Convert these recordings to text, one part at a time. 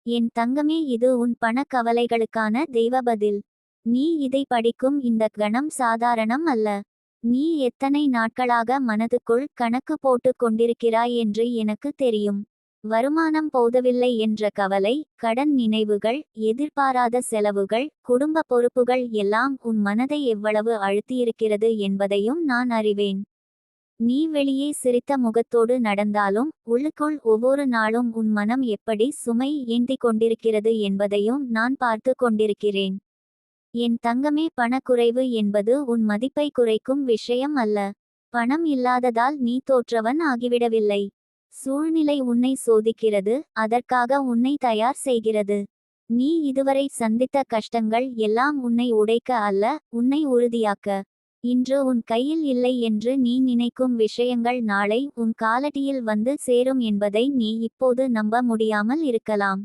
என் தங்கமே, இது உன் பணக் கவலைகளுக்கான தெய்வ பதில். நீ இதை படிக்கும் இந்த கணம் சாதாரணம் அல்ல. நீ எத்தனை நாட்களாக மனதுக்குள் கணக்கு போட்டுக் கொண்டிருக்கிறாய் என்று எனக்கு தெரியும். வருமானம் போதவில்லை என்ற கவலை, கடன் நினைவுகள், எதிர்பாராத செலவுகள், குடும்ப பொறுப்புகள் எல்லாம் உன் மனதை எவ்வளவு அழுத்தியிருக்கிறது என்பதையும் நான் அறிவேன். நீ வெளியே சிரித்த முகத்தோடு நடந்தாலும் உள்ளுக்குள் ஒவ்வொரு நாளும் உன் மனம் எப்படி சுமை ஏந்திக் கொண்டிருக்கிறது என்பதையும் நான் பார்த்து கொண்டிருக்கிறேன். என் தங்கமே, பணக்குறைவு என்பது உன் மதிப்பை குறைக்கும் விஷயம் அல்ல. பணம் இல்லாததால் நீ தோற்றவன் ஆகிவிடவில்லை. சூழ்நிலை உன்னை சோதிக்கிறது, அதற்காக உன்னை தயார் செய்கிறது. நீ இதுவரை சந்தித்த கஷ்டங்கள் எல்லாம் உன்னை உடைக்க அல்ல, உன்னை உறுதியாக்க. இன்று உன் கையில் இல்லை என்று நீ நினைக்கும் விஷயங்கள் நாளை உன் காலடியில் வந்து சேரும் என்பதை நீ இப்போது நம்ப முடியாமல் இருக்கலாம்.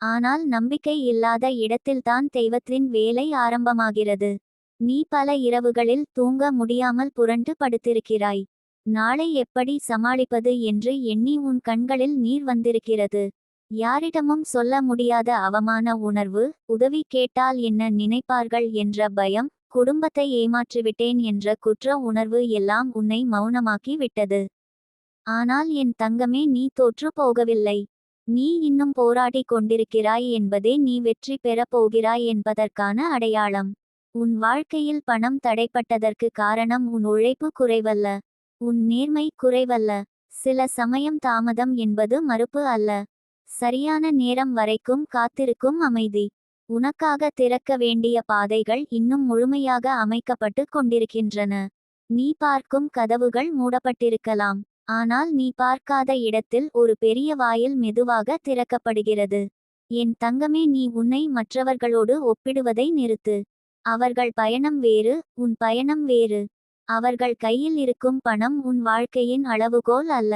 ஆனால் நம்பிக்கை இல்லாத இடத்தில்தான் தெய்வத்தின் வேலை ஆரம்பமாகிறது. நீ பல இரவுகளில் தூங்க முடியாமல் புரண்டு படுத்திருக்கிறாய். நாளை எப்படி சமாளிப்பது என்று எண்ணி உன் கண்களில் நீர் வந்திருக்கிறது. யாரிடமும் சொல்ல முடியாத அவமான உணர்வு, உதவி கேட்டால் என்ன நினைப்பார்கள் என்ற பயம், குடும்பத்தை ஏமாற்றிவிட்டேன் என்ற குற்ற உணர்வு எல்லாம் உன்னை மௌனமாக்கி விட்டது. ஆனால் என் தங்கமே, நீ தோற்று போகவில்லை. நீ இன்னும் போராடி கொண்டிருக்கிறாய் என்பதே நீ வெற்றி பெறப் போகிறாய் என்பதற்கான அடையாளம். உன் வாழ்க்கையில் பணம் தடைப்பட்டதற்கு காரணம் உன் உழைப்பு குறைவல்ல, உன் நேர்மை குறைவல்ல. சில சமயம் தாமதம் என்பது மறுப்பு அல்ல, சரியான நேரம் வரைக்கும் காத்திருக்கும் அமைதி. உனக்காக திறக்க வேண்டிய பாதைகள் இன்னும் முழுமையாக அமைக்கப்பட்டு கொண்டிருக்கின்றன. நீ பார்க்கும் கதவுகள் மூடப்பட்டிருக்கலாம், ஆனால் நீ பார்க்காத இடத்தில் ஒரு பெரிய வாயில் மெதுவாக திறக்கப்படுகிறது. என் தங்கமே, நீ உன்னை மற்றவர்களோடு ஒப்பிடுவதை நிறுத்து. அவர்கள் பயணம் வேறு, உன் பயணம் வேறு. அவர்கள் கையில் இருக்கும் பணம் உன் வாழ்க்கையின் அளவுகோல் அல்ல.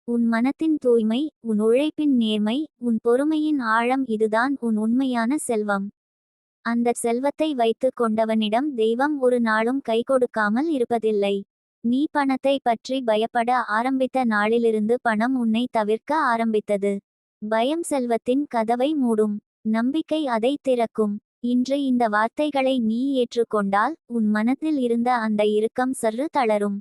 உன் மனத்தின் தூய்மை, உன் உழைப்பின் நேர்மை, உன் பொறுமையின் ஆழம், இதுதான் உன் உண்மையான செல்வம். அந்த செல்வத்தை வைத்து கொண்டவனிடம் தெய்வம் ஒரு நாளும் கை கொடுக்காமல் இருப்பதில்லை. நீ பணத்தை பற்றி பயப்பட ஆரம்பித்த நாளிலிருந்து பணம் உன்னை தவிர்க்க ஆரம்பித்தது. பயம் செல்வத்தின் கதவை மூடும், நம்பிக்கை அதை திறக்கும். இன்று இந்த வார்த்தைகளை நீ ஏற்றுக்கொண்டால் உன் மனத்தில் இருந்த அந்த இறுக்கம் சற்று தளரும்.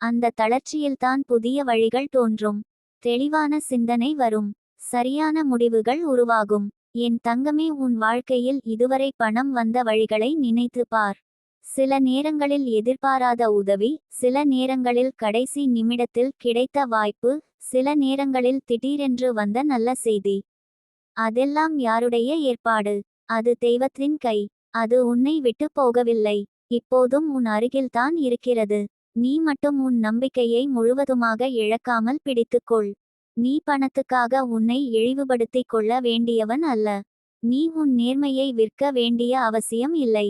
அந்த தளர்ச்சியில்தான் புதிய வழிகள் தோன்றும், தெளிவான சிந்தனை வரும், சரியான முடிவுகள் உருவாகும். என் தங்கமே, உன் வாழ்க்கையில் இதுவரை பணம் வந்த வழிகளை நினைத்து பார். சில நேரங்களில் எதிர்பாராத உதவி, சில நேரங்களில் கடைசி நிமிடத்தில் கிடைத்த வாய்ப்பு, சில நேரங்களில் திடீரென்று வந்த நல்ல செய்தி. அதெல்லாம் யாருடைய ஏற்பாடு? அது தெய்வத்தின் கை. அது உன்னை விட்டு போகவில்லை, இப்போதும் உன் அருகில்தான் இருக்கிறது. நீ மட்டும் உன் நம்பிக்கையை முழுவதுமாக இழக்காமல் பிடித்துக்கொள். நீ பணத்துக்காக உன்னை இழிவுபடுத்திக் கொள்ள வேண்டியவன் அல்ல. நீ உன் நேர்மையை விற்க வேண்டிய அவசியம் இல்லை.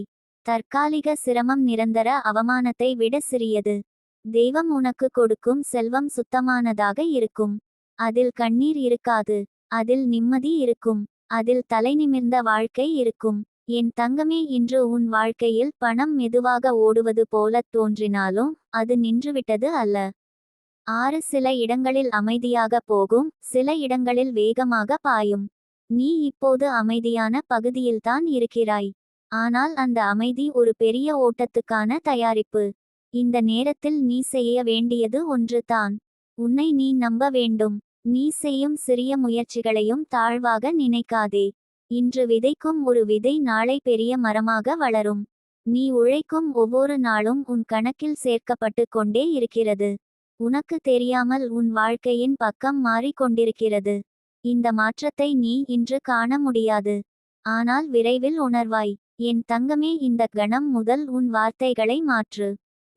தற்காலிக சிரமம் நிரந்தர அவமானத்தை விட சிறியது. தெய்வம் உனக்கு கொடுக்கும் செல்வம் சுத்தமானதாக இருக்கும். அதில் கண்ணீர் இருக்காது, அதில் நிம்மதி இருக்கும், அதில் தலைநிமிர்ந்த வாழ்க்கை இருக்கும். என் தங்கமே, இன்று உன் வாழ்க்கையில் பணம் மெதுவாக ஓடுவது போலத் தோன்றினாலும் அது நின்றுவிட்டது அல்ல. ஆறு சில இடங்களில் அமைதியாக போகும், சில இடங்களில் வேகமாக பாயும். நீ இப்போது அமைதியான பகுதியில்தான் இருக்கிறாய். ஆனால் அந்த அமைதி ஒரு பெரிய ஓட்டத்துக்கான தயாரிப்பு. இந்த நேரத்தில் நீ செய்ய வேண்டியது ஒன்று தான். உன்னை நீ நம்ப வேண்டும். நீ செய்யும் சிறிய முயற்சிகளையும் தாழ்வாக நினைக்காதே. இன்று விதைக்கும் ஒரு விதை நாளை பெரிய மரமாக வளரும். நீ உழைக்கும் ஒவ்வொரு நாளும் உன் கணக்கில் சேர்க்கப்பட்டு கொண்டே இருக்கிறது. உனக்கு தெரியாமல் உன் வாழ்க்கையின் பக்கம் மாறிக்கொண்டிருக்கிறது. இந்த மாற்றத்தை நீ இன்று காண முடியாது, ஆனால் விரைவில் உணர்வாய். என் தங்கமே, இந்த கணம் முதல் உன் வார்த்தைகளை மாற்று.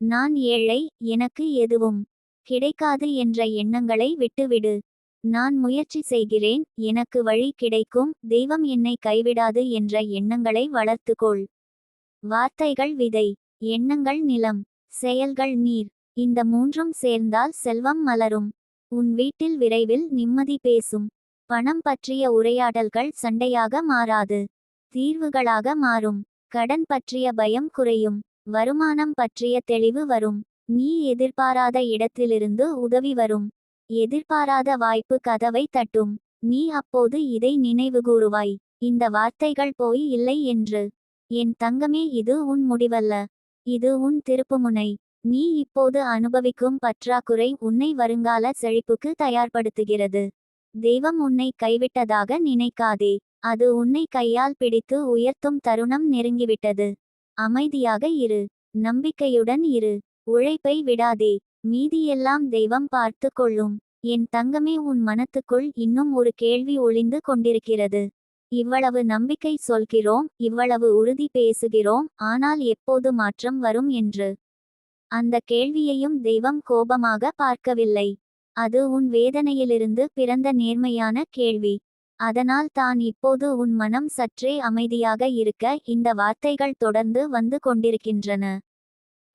நான் ஏழை, எனக்கு எதுவும் கிடைக்காது என்ற எண்ணங்களை விட்டுவிடு. நான் முயற்சி செய்கிறேன், எனக்கு வழி கிடைக்கும், தெய்வம் என்னை கைவிடாது என்ற எண்ணங்களை வளர்த்துக்கொள். வார்த்தைகள் விதை, எண்ணங்கள் நிலம், செயல்கள் நீர். இந்த மூன்றும் சேர்ந்தால் செல்வம் மலரும். உன் வீட்டில் விரைவில் நிம்மதி பேசும். பணம் பற்றிய உரையாடல்கள் சண்டையாக மாறாது, தீர்வுகளாக மாறும். கடன் பற்றிய பயம் குறையும், வருமானம் பற்றிய தெளிவு வரும். நீ எதிர்பாராத இடத்திலிருந்து உதவி வரும். எதிர்பாராத வாய்ப்பு கதவை தட்டும். நீ அப்போது இதை நினைவுகூருவாய். இந்த வார்த்தைகள் போய் இல்லை என்று. என் தங்கமே, இது உன் முடிவல்ல. இது உன் திருப்புமுனை. நீ இப்போது அனுபவிக்கும் பற்றாக்குறை உன்னை வருங்கால செழிப்புக்கு தயார்படுத்துகிறது. தெய்வம் உன்னை கைவிட்டதாக நினைக்காதே. அது உன்னை கையால் பிடித்து உயர்த்தும் தருணம் நெருங்கிவிட்டது. அமைதியாக இரு. நம்பிக்கையுடன் இரு. உழைப்பை விடாதே. மீதியெல்லாம் தெய்வம் பார்த்து கொள்ளும். என் தங்கமே, உன் மனத்துக்குள் இன்னும் ஒரு கேள்வி ஒளிந்து கொண்டிருக்கிறது. இவ்வளவு நம்பிக்கை சொல்கிறோம், இவ்வளவு உறுதி பேசுகிறோம், ஆனால் எப்போது மாற்றம் வரும் என்று. அந்த கேள்வியையும் தெய்வம் கோபமாக பார்க்கவில்லை. அது உன் வேதனையிலிருந்து பிறந்த நேர்மையான கேள்வி. அதனால் தான் இப்போது உன் மனம் சற்றே அமைதியாக இருக்க இந்த வார்த்தைகள் தொடர்ந்து வந்து கொண்டிருக்கின்றன.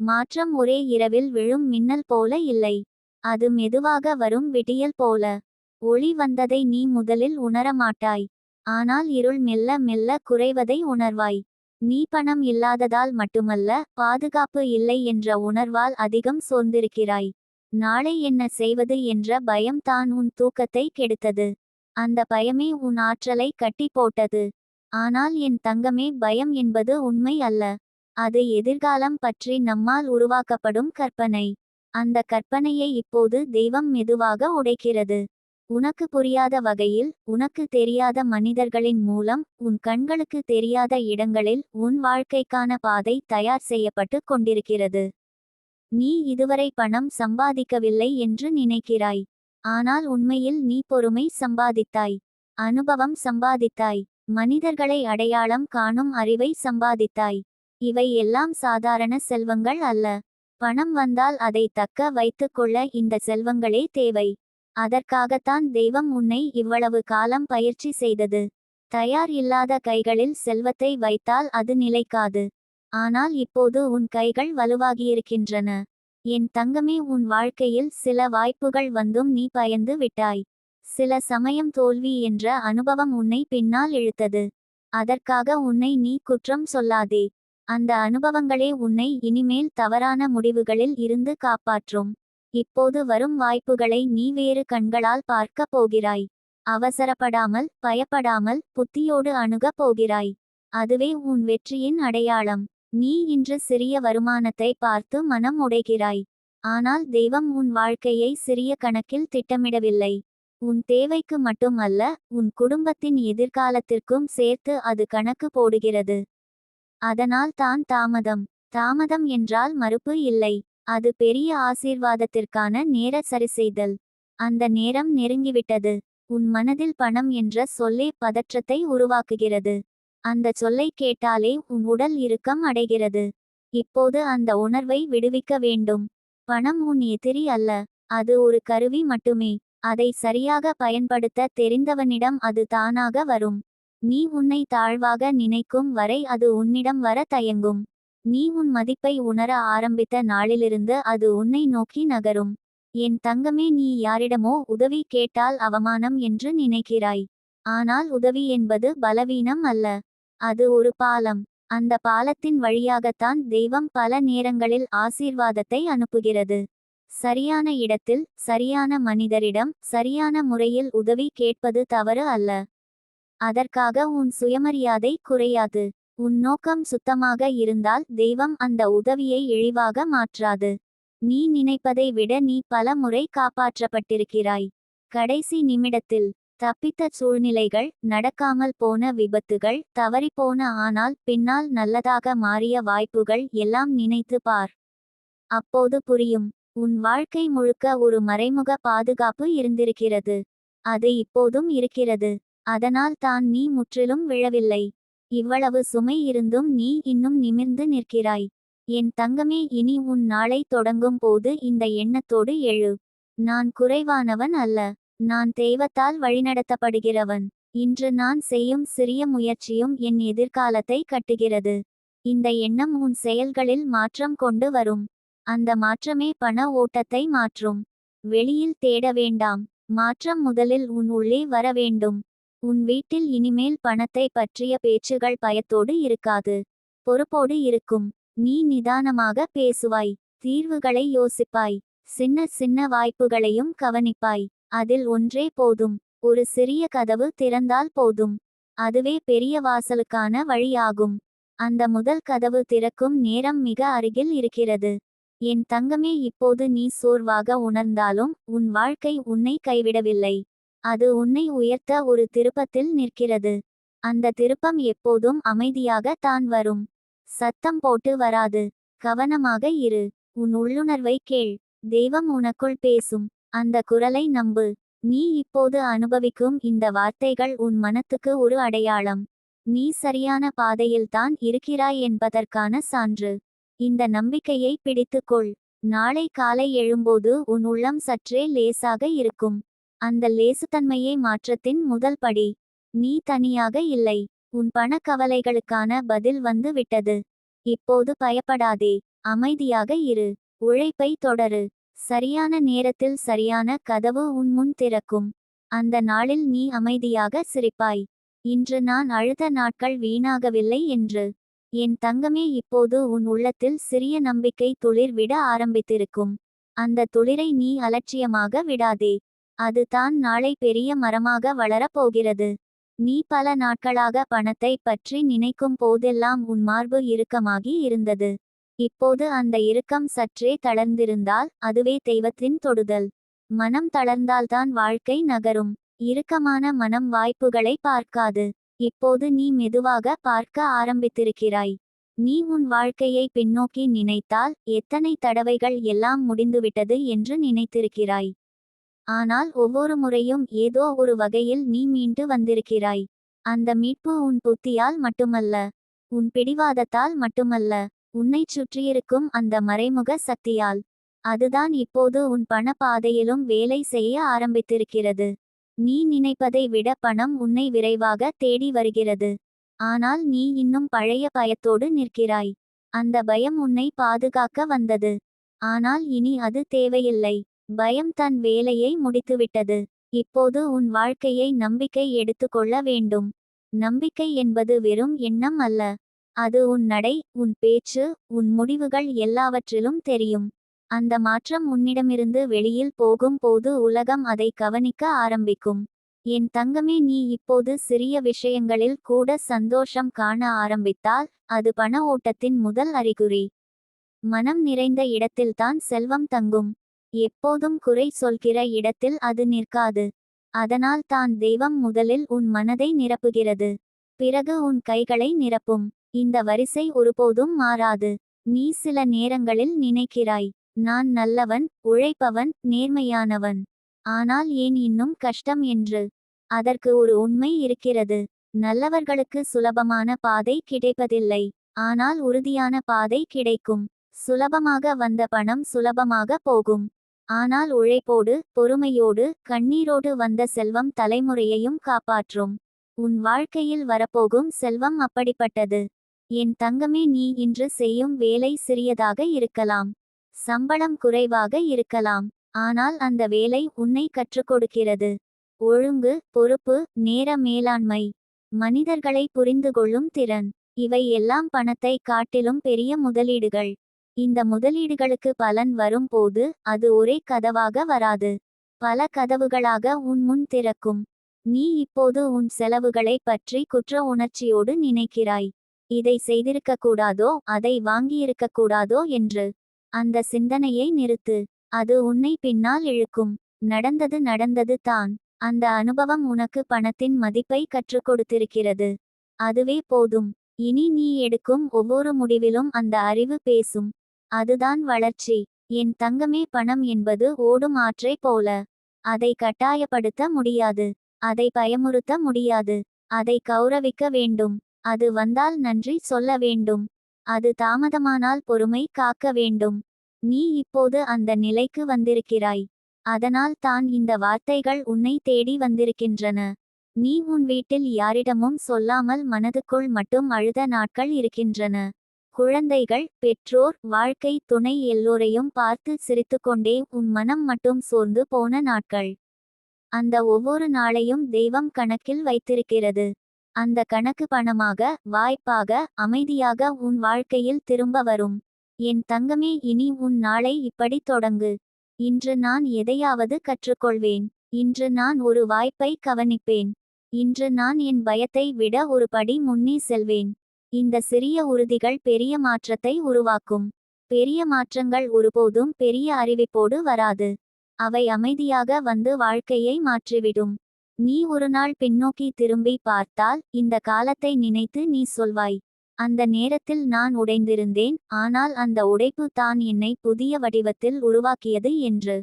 மாற்றம் ஒரே இரவில் விழும் மின்னல் போல இல்லை. அது மெதுவாக வரும் விடியல் போல. ஒளி வந்ததை நீ முதலில் உணரமாட்டாய். ஆனால் இருள் மெல்ல மெல்ல குறைவதை உணர்வாய். நீ பணம் இல்லாததால் மட்டுமல்ல, பாதுகாப்பு இல்லை என்ற உணர்வால் அதிகம் சோர்ந்திருக்கிறாய். நாளை என்ன செய்வது என்ற பயம் தான் உன் தூக்கத்தை கெடுத்தது. அந்த பயமே உன் ஆற்றலை கட்டி போட்டது. ஆனால் என் தங்கமே, பயம் என்பது உண்மை அல்ல. அது எதிர்காலம் பற்றி நம்மால் உருவாக்கப்படும் கற்பனை. அந்த கற்பனையை இப்போது தெய்வம் மெதுவாக உடைக்கிறது. உனக்கு புரியாத வகையில், உனக்கு தெரியாத மனிதர்களின் மூலம், உன் கண்களுக்கு தெரியாத இடங்களில் உன் வாழ்க்கைக்கான பாதை தயார் செய்யப்பட்டு கொண்டிருக்கிறது. நீ இதுவரை பணம் சம்பாதிக்கவில்லை என்று நினைக்கிறாய். ஆனால் உண்மையில் நீ பொறுமை சம்பாதித்தாய். அனுபவம் சம்பாதித்தாய். மனிதர்களை அடையாளம் காணும் அறிவை சம்பாதித்தாய். இவை எல்லாம் சாதாரண செல்வங்கள் அல்ல. பணம் வந்தால் அதை தக்க வைத்துக் கொள்ள இந்த செல்வங்களே தேவை. அதற்காகத்தான் தெய்வம் உன்னை இவ்வளவு காலம் பயிற்சி செய்தது. தயார் இல்லாத கைகளில் செல்வத்தை வைத்தால் அது நிலைக்காது. ஆனால் இப்போது உன் கைகள் வலுவாகியிருக்கின்றன. என் தங்கமே, உன் வாழ்க்கையில் சில வாய்ப்புகள் வந்தும் நீ பயந்து விட்டாய். சில சமயம் தோல்வி என்ற அனுபவம் உன்னை பின்னால் இழுத்தது. அதற்காக உன்னை நீ குற்றம் சொல்லாதே. அந்த அனுபவங்களே உன்னை இனிமேல் தவறான முடிவுகளில் இருந்து காப்பாற்றும். இப்போது வரும் வாய்ப்புகளை நீ வேறு கண்களால் பார்க்கப் போகிறாய். அவசரப்படாமல், பயப்படாமல், புத்தியோடு அணுகப் போகிறாய். அதுவே உன் வெற்றியின் அடையாளம். நீ இன்று சிறிய வருமானத்தை பார்த்து மனம் உடைகிறாய். ஆனால் தெய்வம் உன் வாழ்க்கையை சிறிய கணக்கில் திட்டமிடவில்லை. உன் தேவைக்கு மட்டும் அல்ல, உன் குடும்பத்தின் எதிர்காலத்திற்கும் சேர்த்து அது கணக்கு போடுகிறது. அதனால் தான் தாமதம். தாமதம் என்றால் மறுப்பு இல்லை. அது பெரிய ஆசீர்வாதத்திற்கான நேர சரிசெய்தல். அந்த நேரம் நெருங்கிவிட்டது. உன் மனதில் பணம் என்ற சொல்லே பதற்றத்தை உருவாக்குகிறது. அந்த சொல்லை கேட்டாலே உன் உடல் இறுக்கம் அடைகிறது. இப்போது அந்த உணர்வை விடுவிக்க வேண்டும். பணம் உன் எதிரி அல்ல. அது ஒரு கருவி மட்டுமே. அதை சரியாக பயன்படுத்த தெரிந்தவனிடம் அது தானாக வரும். நீ உன்னை தாழ்வாக நினைக்கும் வரை அது உன்னிடம் வர தயங்கும். நீ உன் மதிப்பை உணர ஆரம்பித்த நாளிலிருந்து அது உன்னை நோக்கி நகரும். என் தங்கமே, நீ யாரிடமோ உதவி கேட்டால் அவமானம் என்று நினைக்கிறாய். ஆனால் உதவி என்பது பலவீனம் அல்ல. அது ஒரு பாலம். அந்த பாலத்தின் வழியாகத்தான் தெய்வம் பல நேரங்களில் ஆசீர்வாதத்தை அனுப்புகிறது. சரியான இடத்தில், சரியான மனிதரிடம், சரியான முறையில் உதவி கேட்பது தவறு அல்ல. அதற்காக உன் சுயமரியாதை குறையாது. உன் நோக்கம் சுத்தமாக இருந்தால் தெய்வம் அந்த உதவியை இழிவாக மாற்றாது. நீ நினைப்பதை விட நீ பல முறை காப்பாற்றப்பட்டிருக்கிறாய். கடைசி நிமிடத்தில். தப்பித்த சூழ்நிலைகள், நடக்காமல் போன விபத்துகள், தவறிப்போன ஆனால் பின்னால் நல்லதாக மாறிய வாய்ப்புகள் எல்லாம் நினைத்து பார். அப்போது புரியும். உன் வாழ்க்கை முழுக்க ஒரு மறைமுக பாதுகாப்பு இருந்திருக்கிறது. அது இப்போதும் இருக்கிறது. அதனால் தான் நீ முற்றிலும் விழவில்லை. இவ்வளவு சுமை இருந்தும் நீ இன்னும் நிமிர்ந்து நிற்கிறாய். என் தங்கமே, இனி உன் நாளை தொடங்கும் போது இந்த எண்ணத்தோடு எழு. நான் குறைவானவன் அல்ல. நான் தெய்வத்தால் வழிநடத்தப்படுகிறவன். இன்று நான் செய்யும் சிறிய முயற்சியும் என் எதிர்காலத்தை கட்டுகிறது. இந்த எண்ணம் உன் செயல்களில் மாற்றம் கொண்டு வரும். அந்த மாற்றமே பண ஓட்டத்தை மாற்றும். வெளியில் தேட வேண்டாம். மாற்றம் முதலில் உன் உள்ளே வர வேண்டும். உன் வீட்டில் இனிமேல் பணத்தை பற்றிய பேச்சுகள் பயத்தோடு இருக்காது. பொறுப்போடு இருக்கும். நீ நிதானமாக பேசுவாய். தீர்வுகளை யோசிப்பாய். சின்ன சின்ன வாய்ப்புகளையும் கவனிப்பாய். அதில் ஒன்றே போதும். ஒரு சிறிய கதவு திறந்தால் போதும். அதுவே பெரிய வாசலுக்கான வழியாகும். அந்த முதல் கதவு திறக்கும் நேரம் மிக அருகில் இருக்கிறது. என் தங்கமே, இப்போது நீ சோர்வாக உணர்ந்தாலும் உன் வாழ்க்கை உன்னை கைவிடவில்லை. அது உன்னை உயர்த்த ஒரு திருப்பத்தில் நிற்கிறது. அந்த திருப்பம் எப்போதும் அமைதியாக தான் வரும். சத்தம் போட்டு வராது. கவனமாக இரு. உன் உள்ளுணர்வை கேள். தெய்வம் உனக்குள் பேசும். அந்த குரலை நம்பு. நீ இப்போது அனுபவிக்கும் இந்த வார்த்தைகள் உன் மனத்துக்கு ஒரு அடையாளம். நீ சரியான பாதையில்தான் இருக்கிறாய் என்பதற்கான சான்று. இந்த நம்பிக்கையை பிடித்துக்கொள். நாளை காலை எழும்போது உன் உள்ளம் சற்றே லேசாக இருக்கும். அந்த லேசுத்தன்மையே மாற்றத்தின் முதல் படி. நீ தனியாக இல்லை. உன் பண கவலைகளுக்கான பதில் வந்து விட்டது. இப்போது பயப்படாதே. அமைதியாக இரு. உழைப்பை தொடரு. சரியான நேரத்தில் சரியான கதவு உன் முன் திறக்கும். அந்த நாளில் நீ அமைதியாக சிரிப்பாய். இன்று நான் அழுத நாட்கள் வீணாகவில்லை என்று. என் தங்கமே, இப்போது உன் உள்ளத்தில் சிறிய நம்பிக்கை துளிர் விட ஆரம்பித்திருக்கும். அந்த துளிரை நீ அலட்சியமாக விடாதே. அது தான் நாளை பெரிய மரமாக வளரப் போகிறது. நீ பல நாட்களாக பணத்தை பற்றி நினைக்கும் போதெல்லாம் உன் மார்பு இறுக்கமாகி இருந்தது. இப்போது அந்த இறுக்கம் சற்றே தளர்ந்திருந்தால் அதுவே தெய்வத்தின் தொடுதல். மனம் தளர்ந்தால்தான் வாழ்க்கை நகரும். இறுக்கமான மனம் வாய்ப்புகளை பார்க்காது. இப்போது நீ மெதுவாக பார்க்க ஆரம்பித்திருக்கிறாய். நீ உன் வாழ்க்கையை பின்னோக்கி நினைத்தால் எத்தனை தடவைகள் எல்லாம் முடிந்துவிட்டது என்று நினைத்திருக்கிறாய். ஆனால் ஒவ்வொரு முறையும் ஏதோ ஒரு வகையில் நீ மீண்டு வந்திருக்கிறாய். அந்த மீட்பு உன் புத்தியால் மட்டுமல்ல. உன் பிடிவாதத்தால் மட்டுமல்ல. உன்னைச் சுற்றியிருக்கும் அந்த மறைமுக சக்தியால். அதுதான் இப்போது உன் பண பாதையிலும் வேலை செய்ய ஆரம்பித்திருக்கிறது. நீ நினைப்பதை விட பணம் உன்னை விரைவாக தேடி வருகிறது. ஆனால் நீ இன்னும் பழைய பயத்தோடு நிற்கிறாய். அந்த பயம் உன்னை பாதுகாக்க வந்தது. ஆனால் இனி அது தேவையில்லை. பயம் தன் வேலையை முடித்துவிட்டது. இப்போது உன் வாழ்க்கையை நம்பிக்கை எடுத்துக்கொள்ள வேண்டும். நம்பிக்கை என்பது வெறும் எண்ணம் அல்ல. அது உன் நடை, உன் பேச்சு, உன் முடிவுகள் எல்லாவற்றிலும் தெரியும். அந்த மாற்றம் உன்னிடமிருந்து வெளியில் போகும் போது உலகம் அதை கவனிக்க ஆரம்பிக்கும். என் தங்கமே, நீ இப்போது சிறிய விஷயங்களில் கூட சந்தோஷம் காண ஆரம்பித்தால் அது பண ஓட்டத்தின் முதல் அறிகுறி. மனம் நிறைந்த இடத்தில்தான் செல்வம் தங்கும். எப்போதும் குறை சொல்கிற இடத்தில் அது நிற்காது. அதனால் தான் தெய்வம் முதலில் உன் மனதை நிரப்புகிறது. பிறகு உன் கைகளை நிரப்பும். இந்த வரிசை ஒருபோதும் மாறாது. நீ சில நேரங்களில் நினைக்கிறாய், நான் நல்லவன், உழைப்பவன், நேர்மையானவன். ஆனால் ஏன் இன்னும் கஷ்டம் என்று? அதற்கு ஒரு உண்மை இருக்கிறது. நல்லவர்களுக்கு சுலபமான பாதை கிடைப்பதில்லை. ஆனால் உறுதியான பாதை கிடைக்கும். சுலபமாக வந்த பணம் சுலபமாக போகும். ஆனால் உழைப்போடு, பொறுமையோடு, கண்ணீரோடு வந்த செல்வம் தலைமுறையையும் காப்பாற்றும். உன் வாழ்க்கையில் வரப்போகும் செல்வம் அப்படிப்பட்டது. என் தங்கமே, நீ இன்று செய்யும் வேலை சிறியதாக இருக்கலாம். சம்பளம் குறைவாக இருக்கலாம். ஆனால் அந்த வேலை உன்னை கற்றுக்கொடுக்கிறது. ஒழுங்கு, பொறுப்பு, நேர மேலாண்மை, மனிதர்களை புரிந்துகொள்ளும் திறன். இவை எல்லாம் பணத்தை காட்டிலும் பெரிய முதலீடுகள். இந்த முதலீடுகளுக்கு பலன் வரும்போது அது ஒரே கதவாக வராது. பல கதவுகளாக உன் முன் திறக்கும். நீ இப்போது உன் செலவுகளை பற்றி குற்ற உணர்ச்சியோடு நினைக்கிறாய். இதை செய்திருக்கக்கூடாதோ, அதை வாங்கியிருக்கக்கூடாதோ என்று. அந்த சிந்தனையை நிறுத்து. அது உன்னை பின்னால் இழுக்கும். நடந்தது நடந்தது தான். அந்த அனுபவம் உனக்கு பணத்தின் மதிப்பை கற்றுக் கொடுத்திருக்கிறது. அதுவே போதும். இனி நீ எடுக்கும் ஒவ்வொரு முடிவிலும் அந்த அறிவு பேசும். அதுதான் வளர்ச்சி. என் தங்கமே, பணம் என்பது ஓடும் ஆற்றை போல. அதை கட்டாயப்படுத்த முடியாது. அதை பயமுறுத்த முடியாது. அதை கௌரவிக்க வேண்டும். அது வந்தால் நன்றி சொல்ல வேண்டும். அது தாமதமானால் பொறுமை காக்க வேண்டும். நீ இப்போது அந்த நிலைக்கு வந்திருக்கிறாய். அதனால் தான் இந்த வார்த்தைகள் உன்னை தேடி வந்திருக்கின்றன. நீ உன் வீட்டில் யாரிடமும் சொல்லாமல் மனதுக்குள் மட்டும் அழுத நாட்கள் இருக்கின்றன. குழந்தைகள், பெற்றோர், வாழ்க்கை துணை எல்லோரையும் பார்த்து சிரித்துக்கொண்டே உன் மனம் மட்டும் சோர்ந்து போன நாட்கள். அந்த ஒவ்வொரு நாளையும் தெய்வம் கணக்கில் வைத்திருக்கிறது. அந்த கணக்கு பணமாக, வாய்ப்பாக, அமைதியாக உன் வாழ்க்கையில் திரும்ப வரும். என் தங்கமே, இனி உன் நாளை இப்படி தொடங்கு. இன்று நான் எதையாவது கற்றுக்கொள்வேன். இன்று நான் ஒரு வாய்ப்பை கவனிப்பேன். இன்று நான் என் பயத்தை விட ஒரு படி முன்னே செல்வேன். இந்த சிறிய உறுதிகள் பெரிய மாற்றத்தை உருவாக்கும். பெரிய மாற்றங்கள் ஒருபோதும் பெரிய அறிவிப்போடு வராது. அவை அமைதியாக வந்து வாழ்க்கையை மாற்றிவிடும். நீ ஒரு நாள் பின்னோக்கி திரும்பி பார்த்தால் இந்த காலத்தை நினைத்து நீ சொல்வாய், அந்த நேரத்தில் நான் உடைந்திருந்தேன், ஆனால் அந்த உடைப்பு தான் என்னை புதிய வடிவத்தில் உருவாக்கியது என்று.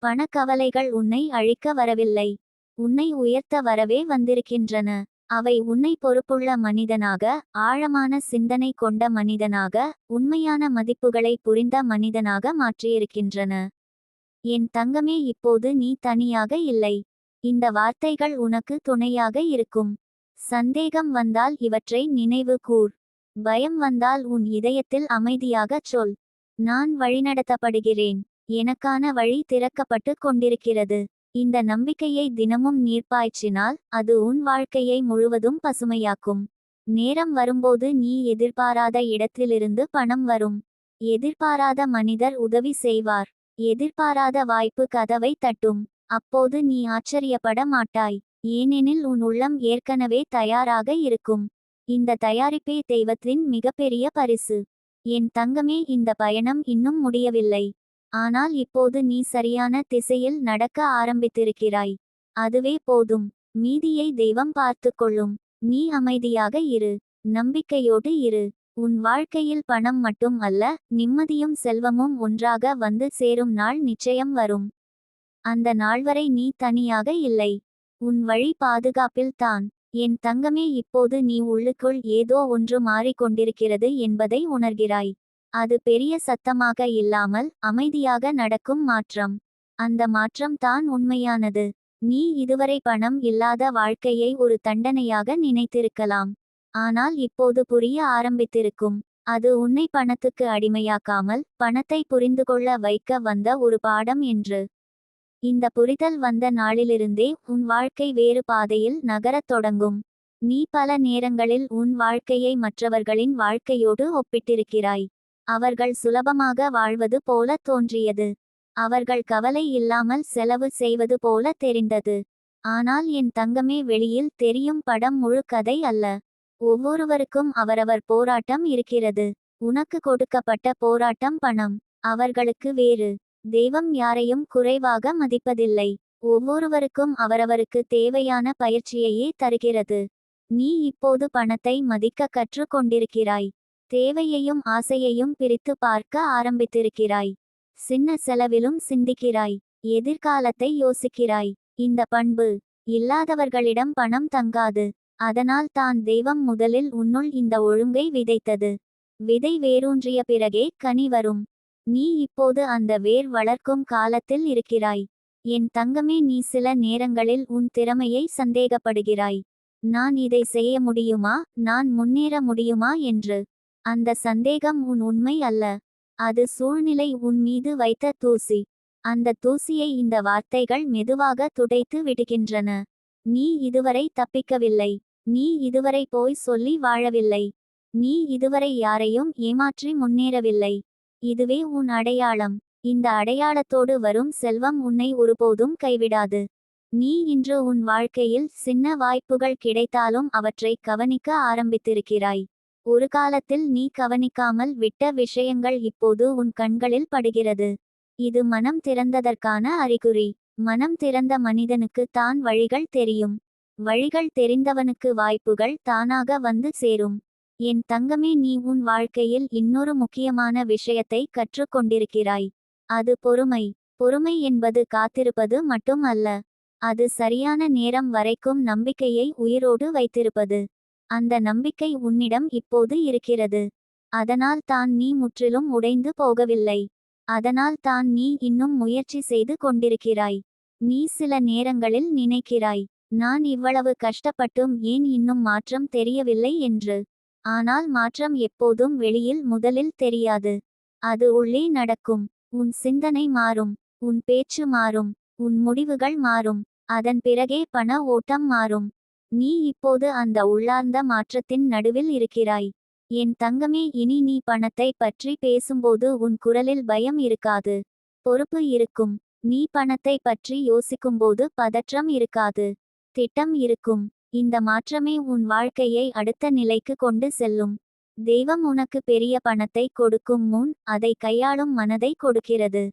பணக்கவலைகள் உன்னை அழிக்க வரவில்லை, உன்னை உயர்த்த வரவே வந்திருக்கின்றன. அவை உன்னை பொறுப்புள்ள மனிதனாக, ஆழமான சிந்தனை கொண்ட மனிதனாக, உண்மையான மதிப்புகளை புரிந்த மனிதனாக மாற்றியிருக்கின்றன. என் தங்கமே, இப்போது நீ தனியாக இல்லை. இந்த வார்த்தைகள் உனக்கு துணையாக இருக்கும். சந்தேகம் வந்தால் இவற்றை நினைவு கூர். பயம் வந்தால் உன் இதயத்தில் அமைதியாகச் சொல், நான் வழிநடத்தப்படுகிறேன், எனக்கான வழி திறக்கப்பட்டு கொண்டிருக்கிறது. இந்த நம்பிக்கையை தினமும் நீர்ப்பாய்ச்சினால் அது உன் வாழ்க்கையை முழுவதும் பசுமையாக்கும். நேரம் வரும்போது நீ எதிர்பாராத இடத்திலிருந்து பணம் வரும். எதிர்பாராத மனிதர் உதவி செய்வார். எதிர்பாராத வாய்ப்பு கதவை தட்டும். அப்போது நீ ஆச்சரியப்பட மாட்டாய், ஏனெனில் உன் உள்ளம் ஏற்கனவே தயாராக இருக்கும். இந்த தயாரிப்பே தெய்வத்தின் மிகப்பெரிய பரிசு. என் தங்கமே, இந்த பயணம் இன்னும் முடியவில்லை. ஆனால் இப்போது நீ சரியான திசையில் நடக்க ஆரம்பித்திருக்கிறாய். அதுவே போதும். மீதியை தெய்வம் பார்த்துக்கொள்ளும். நீ அமைதியாக இரு, நம்பிக்கையோடு இரு. உன் வாழ்க்கையில் பணம் மட்டும் அல்ல, நிம்மதியும் செல்வமும் ஒன்றாக வந்து சேரும் நாள் நிச்சயம் வரும். அந்த நாள் வரை நீ தனியாக இல்லை. உன் வழி பாதுகாப்பில் தான். என் தங்கமே, இப்போது நீ உள்ளுக்குள் ஏதோ ஒன்று மாறிக்கொண்டிருக்கிறது என்பதை உணர்கிறாய். அது பெரிய சத்தமாக இல்லாமல் அமைதியாக நடக்கும் மாற்றம். அந்த மாற்றம் தான் உண்மையானது. நீ இதுவரை பணம் இல்லாத வாழ்க்கையை ஒரு தண்டனையாக நினைத்திருக்கலாம். ஆனால் இப்போது புரிய ஆரம்பித்திருக்கும். அது உன்னை பணத்துக்கு அடிமையாக்காமல் பணத்தை புரிந்துகொள்ள வைக்க வந்த ஒரு பாடம் என்று. இந்த புரிதல் வந்த நாளிலிருந்தே உன் வாழ்க்கை வேறு பாதையில் நகரத் தொடங்கும். நீ பல நேரங்களில் உன் வாழ்க்கையை மற்றவர்களின் வாழ்க்கையோடு ஒப்பிட்டிருக்கிறாய். அவர்கள் சுலபமாக வாழ்வது போல தோன்றியது. அவர்கள் கவலை இல்லாமல் செலவு செய்வது போல தெரிந்தது. ஆனால் என் தங்கமே, வெளியில் தெரியும் படம் முழு கதை அல்ல. ஒவ்வொருவருக்கும் அவரவர் போராட்டம் இருக்கிறது. உனக்கு கொடுக்கப்பட்ட போராட்டம் பணம், அவர்களுக்கு வேறு. தெய்வம் யாரையும் குறைவாக மதிப்பதில்லை. ஒவ்வொருவருக்கும் அவரவருக்கு தேவையான பயிற்சியையே தருகிறது. நீ இப்போது பணத்தை மதிக்க கற்று கொண்டிருக்கிறாய். தேவையையும் ஆசையையும் பிரித்து பார்க்க ஆரம்பித்திருக்கிறாய். சின்ன செலவிலும் சிந்திக்கிறாய். எதிர்காலத்தை யோசிக்கிறாய். இந்த பண்பு இல்லாதவர்களிடம் பணம் தங்காது. அதனால் தான் தெய்வம் முதலில் உன்னுள் இந்த ஒழுங்கை விதைத்தது. விதை வேரூன்றிய பிறகே கனி வரும். நீ இப்போது அந்த வேர் வளர்க்கும் காலத்தில் இருக்கிறாய். என் தங்கமே, நீ சில நேரங்களில் உன் திறமையை சந்தேகப்படுகிறாய். நான் இதை செய்ய முடியுமா, நான் முன்னேற முடியுமா என்று. அந்த சந்தேகம் உன் உண்மை அல்ல. அது சூழ்நிலை உன் மீது வைத்த தூசி. அந்த தூசியை இந்த வார்த்தைகள் மெதுவாக துடைத்து விடுகின்றன. நீ இதுவரை தப்பிக்கவில்லை. நீ இதுவரை போய் சொல்லி வாழவில்லை. நீ இதுவரை யாரையும் ஏமாற்றி முன்னேறவில்லை. இதுவே உன் அடையாளம். இந்த அடையாளத்தோடு வரும் செல்வம் உன்னை ஒருபோதும் கைவிடாது. நீ இன்று உன் வாழ்க்கையில் சின்ன வாய்ப்புகள் கிடைத்தாலும் அவற்றை கவனிக்க ஆரம்பித்திருக்கிறாய். ஒரு காலத்தில் நீ கவனிக்காமல் விட்ட விஷயங்கள் இப்போது உன் கண்களில் படுகிறது. இது மனம் திறந்ததற்கான அறிகுறி. மனம் திறந்த மனிதனுக்கு தான் வழிகள் தெரியும். வழிகள் தெரிந்தவனுக்கு வாய்ப்புகள் தானாக வந்து சேரும். என் தங்கமே, நீ உன் வாழ்க்கையில் இன்னொரு முக்கியமான விஷயத்தை கற்றுக் கொண்டிருக்கிறாய். அது பொறுமை. பொறுமை என்பது காத்திருப்பது மட்டும் அல்ல. அது சரியான நேரம் வரைக்கும் நம்பிக்கையை உயிரோடு வைத்திருப்பது. அந்த நம்பிக்கை உன்னிடம் இப்போது இருக்கிறது. அதனால் தான் நீ முற்றிலும் உடைந்து போகவில்லை. அதனால் தான் நீ இன்னும் முயற்சி செய்து கொண்டிருக்கிறாய். நீ சில நேரங்களில் நினைக்கிறாய், நான் இவ்வளவு கஷ்டப்பட்டும் ஏன் இன்னும் மாற்றம் தெரியவில்லை என்று. ஆனால் மாற்றம் எப்போதும் வெளியில் முதலில் தெரியாது. அது உள்ளே நடக்கும். உன் சிந்தனை மாறும். உன் பேச்சு மாறும். உன் முடிவுகள் மாறும். அதன் பிறகே பண ஓட்டம் மாறும். நீ இப்போது அந்த உள்ளார்ந்த மாற்றத்தின் நடுவில் இருக்கிறாய். என் தங்கமே, இனி நீ பணத்தை பற்றி பேசும்போது உன் குரலில் பயம் இருக்காது. பொறுப்பு இருக்கும். நீ பணத்தை பற்றி யோசிக்கும்போது பதற்றம் இருக்காது. திட்டம் இருக்கும். இந்த மாற்றமே உன் வாழ்க்கையை அடுத்த நிலைக்கு கொண்டு செல்லும். தெய்வம் உனக்கு பெரிய பணத்தை கொடுக்கும் முன் அதை கையாளும் மனதை கொடுக்கிறது.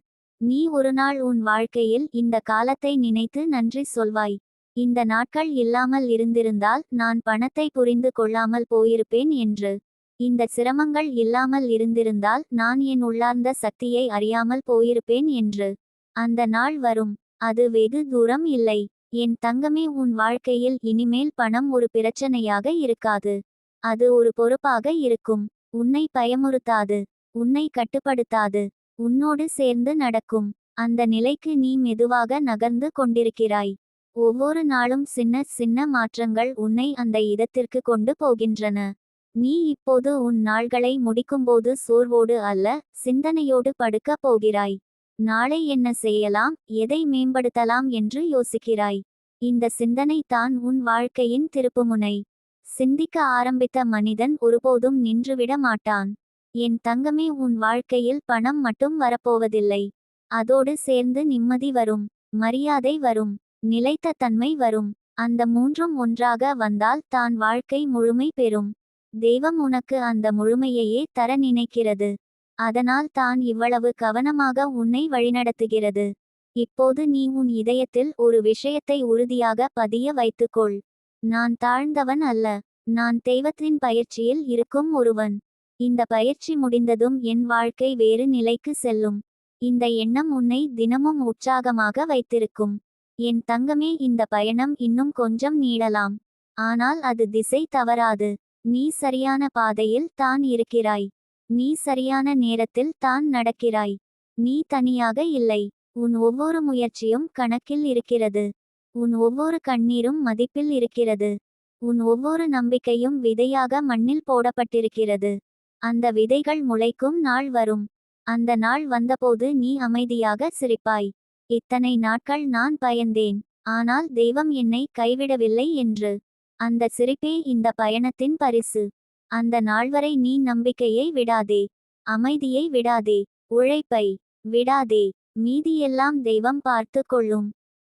நீ ஒருநாள் உன் வாழ்க்கையில் இந்த காலத்தை நினைத்து நன்றி சொல்வாய். இந்த நாட்கள் இல்லாமல் இருந்திருந்தால் நான் பணத்தை புரிந்து கொள்ளாமல் போயிருப்பேன் என்று. இந்த சிரமங்கள் இல்லாமல் இருந்திருந்தால் நான் என் உள்ளார்ந்த சக்தியை அறியாமல் போயிருப்பேன் என்று. அந்த நாள் வரும். அது வெகு தூரம் இல்லை. என் தங்கமே, உன் வாழ்க்கையில் இனிமேல் பணம் ஒரு பிரச்சனையாக இருக்காது. அது ஒரு பொறுப்பாக இருக்கும். உன்னை பயமுறுத்தாது. உன்னை கட்டுப்படுத்தாது. உன்னோடு சேர்ந்து நடக்கும். அந்த நிலைக்கு நீ மெதுவாக நகர்ந்து கொண்டிருக்கிறாய். ஒவ்வொரு நாளும் சின்ன சின்ன மாற்றங்கள் உன்னை அந்த இடத்திற்கு கொண்டு போகின்றன. நீ இப்போது உன் நாள்களை முடிக்கும்போது சோர்வோடு அல்ல, சிந்தனையோடு படுக்கப் போகிறாய். நாளை என்ன செய்யலாம், எதை மேம்படுத்தலாம் என்று யோசிக்கிறாய். இந்த சிந்தனை தான் உன் வாழ்க்கையின் திருப்புமுனை. சிந்திக்க ஆரம்பித்த மனிதன் ஒருபோதும் நின்றுவிட மாட்டான். என் தங்கமே, உன் வாழ்க்கையில் பணம் மட்டும் வரப்போவதில்லை. அதோடு சேர்ந்து நிம்மதி வரும், மரியாதை வரும், நிலைத்த தன்மை வரும். அந்த மூன்றும் ஒன்றாக வந்தால் தான் வாழ்க்கை முழுமை பெறும். தெய்வம் உனக்கு அந்த முழுமையையே தர நினைக்கிறது. அதனால் தான் இவ்வளவு கவனமாக உன்னை வழிநடத்துகிறது. இப்போது நீ உன் இதயத்தில் ஒரு விஷயத்தை உறுதியாக பதிய வைத்துக்கொள். நான் தாழ்ந்தவன் அல்ல. நான் தெய்வத்தின் பயிற்சியில் இருக்கும் ஒருவன். இந்த பயிற்சி முடிந்ததும் என் வாழ்க்கை வேறு நிலைக்கு செல்லும். இந்த எண்ணம் உன்னை தினமும் உற்சாகமாக வைத்திருக்கும். என் தங்கமே, இந்த பயணம் இன்னும் கொஞ்சம் நீளலாம். ஆனால் அது திசை தவறாது. நீ சரியான பாதையில் தான் இருக்கிறாய். நீ சரியான நேரத்தில் தான் நடக்கிறாய். நீ தனியாக இல்லை. உன் ஒவ்வொரு முயற்சியும் கணக்கில் இருக்கிறது. உன் ஒவ்வொரு கண்ணீரும் மதிப்பில் இருக்கிறது. உன் ஒவ்வொரு நம்பிக்கையும் விதையாக மண்ணில் போடப்பட்டிருக்கிறது. அந்த விதைகள் முளைக்கும் நாள் வரும். அந்த நாள் வந்தபோது நீ அமைதியாக சிரிப்பாய். இத்தனை நாட்கள் நான் பயந்தேன், ஆனால் தெய்வம் என்னை கைவிடவில்லை என்று. அந்த சிரிப்பே இந்த பயணத்தின் பரிசு. அந்த நாள்வரை நீ நம்பிக்கையை விடாதே. அமைதியை விடாதே. உழைப்பை விடாதே. மீதியெல்லாம் தெய்வம் பார்த்து கொள்ளும்.